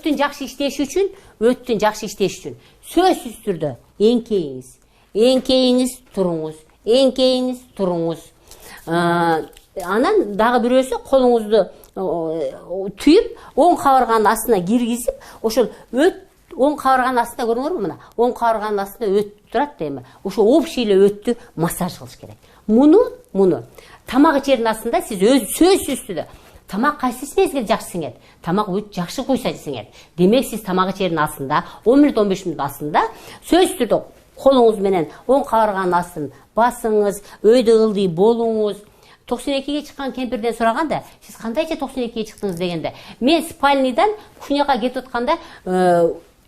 өттүн жакшы иштеши үчүн сөзсүз түрдө эңкейиңиз туруңуз. Анан дагы бирөөсү колуңузду түйүп, оң кабырганын астына киргизип, ошол оң кабырганын астында көрүңөрбү, мына оң кабырганын астында өт турат дейм. Ошо общий эле өттү массаж кылыш керек. Муну тамак ичердин астында сиз сөзсүз түрдө тамак кайсы мезгилде жакшы сиңет, тамак өтө жакшы куйса сиңет. Демек сиз тамак ичердин астында 10 мүнөт 15 мүнөт астында сөзсүз түрдө колуңуз менен оң кабырганын астын басыңыз, өйдө ылдый болуңуз. 92-ге чыккан кемпирден сураганда, сиз кандайча 92-ге чыктыңыз дегенде, мен спальныйдан кухняга кетип атканда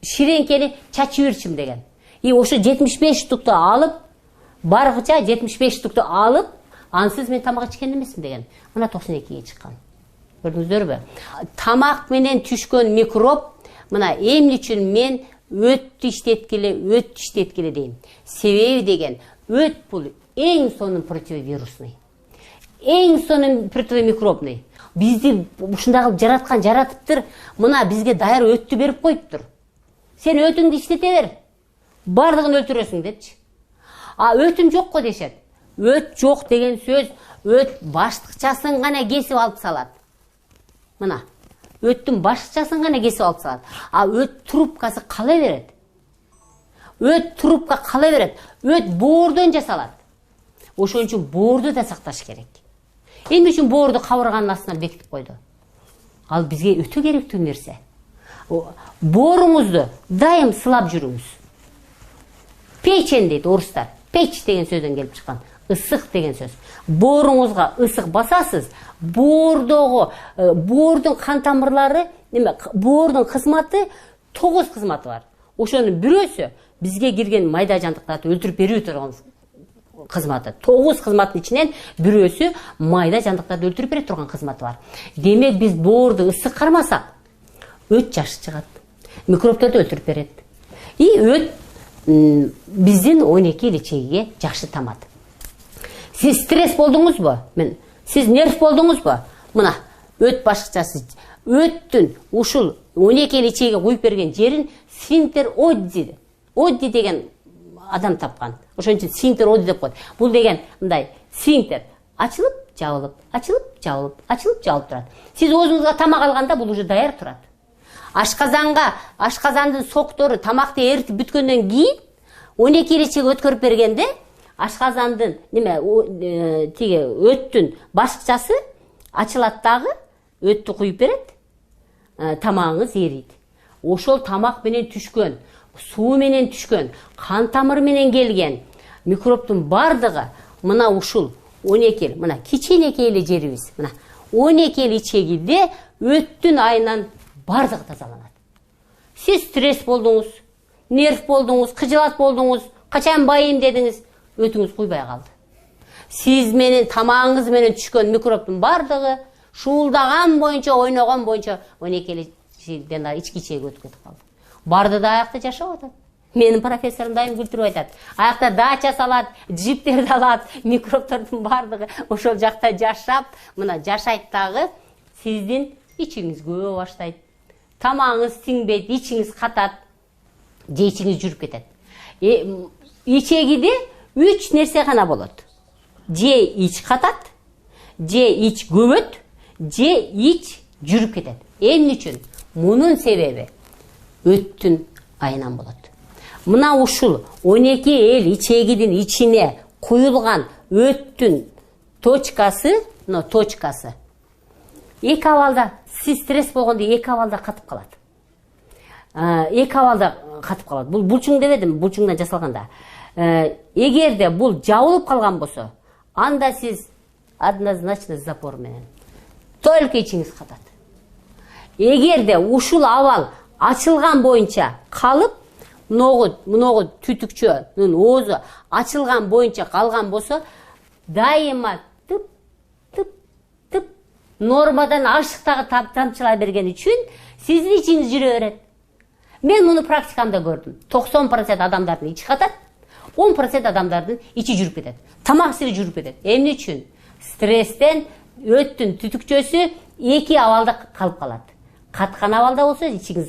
ширеңкени чачып жиберчим деген. Ошо 75 штукту алып, баргыча 75 штукту алып, ансыз мен тамак ичкен эмесмин деген. Мына 92-ге чыккан. Көрдүңүздөрбү? Тамак менен түшкөн микроб, мына эмне үчүн мен өттү иштеткиле дейм. Себеби деген, өт бул эң сонун противовирусный. Эң сонун противомикробный. Бизди ушундай кылып жаратыптыр. Мына бизге даяр өттү берип коюптур. Сен өтүңдү иштете бер. Бардыгын өлтүрөсүң депчи. Өтүм жок го дешет. Өт жок деген сөз, өт баштыкчасын гана кесип алып салат. Мына, өттүн баштыкчасын гана кесип алып салат. Өт трубкасы кала берет. Өт боордон жасалат. Ошон үчүн боорду да сакташ керек. Эмне үчүн боорду кабырганын астына бекитип койду? Ал бизге өтө керектүү нерсе. Бооруңузду дайым сылап жүрүңүз. Печень дейт орустар. Печ деген сөздөн келип чыккан. Ысык деген сөз. Бооруңузга ысык басасыз, боордун кан тамырлары, боордун кызматы 9 кызматы бар. Ошонун бирөөсү бизге кирген майда жандыктарды өлтүрүп берүү турган кызматы. 9 кызматтын ичинен бирөөсү майда жандыктарды өлтүрүп бере турган кызматы бар. Демек биз боорду ысык кармасак, өт жакшы чыгат. Микробдорду өлтүрүп берет. Өт биздин 12 ичегиге жакшы тамат. Сиз стресс болдуңузбу? Сиз нерв болдуңузбу? Мына, өт башкычасы. Өттүн ушул 12 ичеге куюп берген жерин сфинктер Одди деген адам тапкан. Ошон үчүн сфинктер Одди деп коет. Бул деген мындай сфинктер ачылып, жабылып турат. Сиз өзүңүзгө тамак алганда бул уже даяр турат. Ашказандын соктору тамакты эритип бүткөндөн кийин 12 ичеге өткөрүп бергенде ашказандын өттүн башкычасы ачылат дагы, өттү куюп берет, тамагыңыз эрийт. Ошол тамак менен түшкөн, суу менен түшкөн, кан тамыр менен келген микробдун бардыгы мына ушул 12, мына кичинекей эле жерибиз, мына 12 ичегиде өттүн айынан бардыгы тазаланат. Сиз стресс болдуңуз, нерв болдуңуз, кыжылат болдуңуз, качан байыйм дедиңиз, өтүңүз куйбай калды. Сиз менен тамагыңыз менен түшкөн микробдун бардыгы шуулдаган боюнча, ойногон боюнча 12 ичеден ички ичеге өтүп кетип калды. Барды да аякта жашап атат. Менин профессорум дайым күлтүрүп айтат. Аякта дача салат, джиптерди алат, микробдордун бардыгы ошол жакта жашап, мына жашайт дагы, сиздин ичиңиз көбө баштайт. Тамагыңыз сиңбейт, ичиңиз катат, же ичиңиз жүрүп кетет. Ичегиде 3 нерсе гана болот. Же ич катат, же ич көбөт, же ич жүрүп кетет. Эмне үчүн? Мунун себеби өттүн айынан болот. Мына ушул 12 ичегидин ичине куюлган өттүн точкасы, эки абалда, сиз стресс болгондо эки абалда катып калат. Бул булчуң дебедим, булчуңдан жасалганда. Эгерде бул жабылып калган болсо, анда сиз однозначно запор менен. Только ичиңиз катат. Эгерде ушул абал ачылган боюнча калып, муногу түтүкчөнүн оозу ачылган боюнча калган болсо, дайыма тып нормадан ашыктагы тамчылай берген үчүн сиздин ичиңиз жүрө берет. Мен муну практикамда көрдүм. 90% адамдардын ичи катат, 10% адамдардын ичи жүрүп кетет. Тамак сири жүрүп кетет. Эмне үчүн? Стресстен өттүн түтүкчөсү эки абалда калып калат. Каткан абалда болсо ичиңиз